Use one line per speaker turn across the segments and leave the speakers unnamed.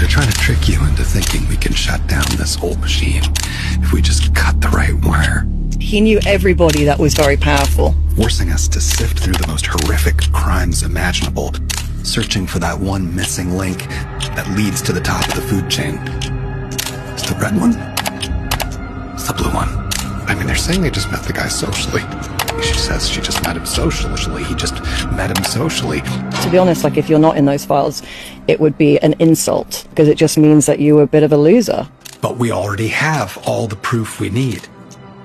They're trying to trick you into thinking we can shut down this whole machine if we just cut the right wire.
He knew everybody that was very powerful.
Forcing us to sift through the most horrific crimes imaginable, searching for that one missing link that leads to the top of the food chain. It's the red one? It's the blue one. I mean, they're saying they just met the guy socially. She says she just met him socially. He just met him socially.
To be honest, like, if you're not in those files, it would be an insult, because it just means that you were a bit of a loser.
But we already have all the proof we need.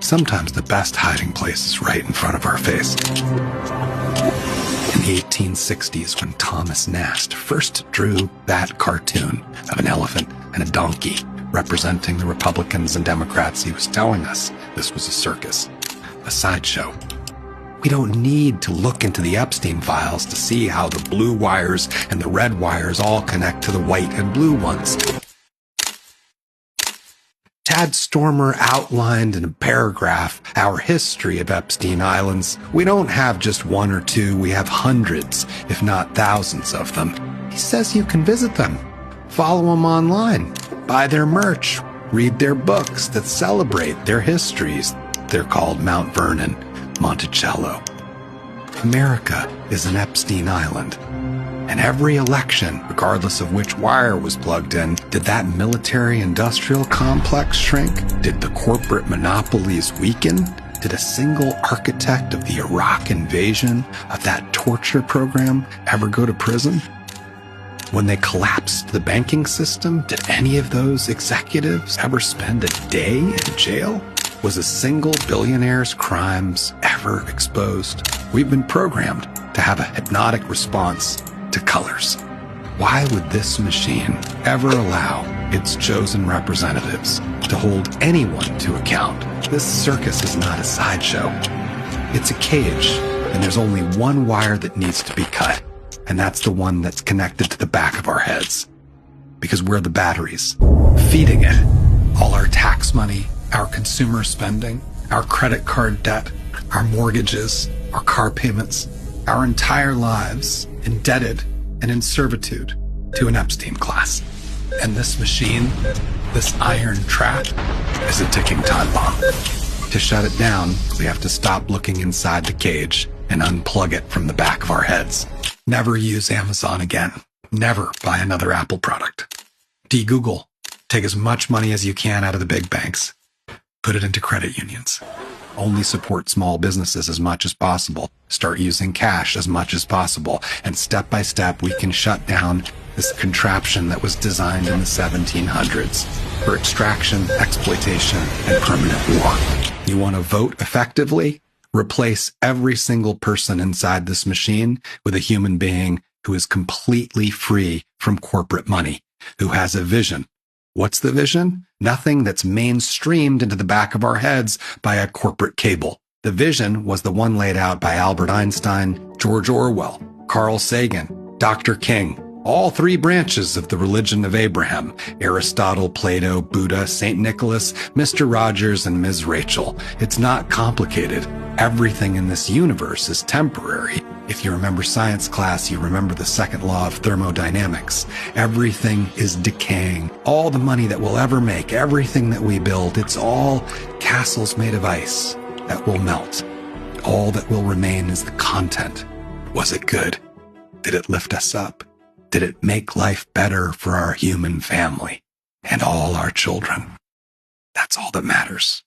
Sometimes the best hiding place is right in front of our face. In the 1860s, when Thomas Nast first drew that cartoon of an elephant and a donkey representing the Republicans and Democrats, he was telling us this was a circus, a sideshow. We don't need to look into the Epstein files to see how the blue wires and the red wires all connect to the white and blue ones. Tad Stormer outlined in a paragraph our history of Epstein Islands. We don't have just one or two, we have hundreds, if not thousands of them. He says you can visit them, follow them online, buy their merch, read their books that celebrate their histories. They're called Mount Vernon, Monticello. America is an Epstein Island. And every election, regardless of which wire was plugged in, did that military-industrial complex shrink? Did the corporate monopolies weaken? Did a single architect of the Iraq invasion, of that torture program, ever go to prison? When they collapsed the banking system, did any of those executives ever spend a day in jail? Was a single billionaire's crimes ever exposed? We've been programmed to have a hypnotic response to colors. Why would this machine ever allow its chosen representatives to hold anyone to account? This circus is not a sideshow. It's a cage, and there's only one wire that needs to be cut, and that's the one that's connected to the back of our heads. Because we're the batteries, feeding it all our tax money, our consumer spending, our credit card debt, our mortgages, our car payments, our entire lives indebted and in servitude to an Epstein class. And this machine, this iron trap, is a ticking time bomb. To shut it down, we have to stop looking inside the cage and unplug it from the back of our heads. Never use Amazon again. Never buy another Apple product. De-Google. Take as much money as you can out of the big banks. Put it into credit unions. Only support small businesses as much as possible. Start using cash as much as possible. And step by step, we can shut down this contraption that was designed in the 1700s for extraction, exploitation, and permanent war. You want to vote effectively? Replace every single person inside this machine with a human being who is completely free from corporate money, who has a vision. What's the vision? Nothing that's mainstreamed into the back of our heads by a corporate cable. The vision was the one laid out by Albert Einstein, George Orwell, Carl Sagan, Dr. King, all three branches of the religion of Abraham: Aristotle, Plato, Buddha, St. Nicholas, Mr. Rogers, and Ms. Rachel. It's not complicated. Everything in this universe is temporary. If you remember science class, you remember the second law of thermodynamics. Everything is decaying. All the money that we'll ever make, everything that we build, it's all castles made of ice that will melt. All that will remain is the content. Was it good? Did it lift us up? Did it make life better for our human family and all our children? That's all that matters.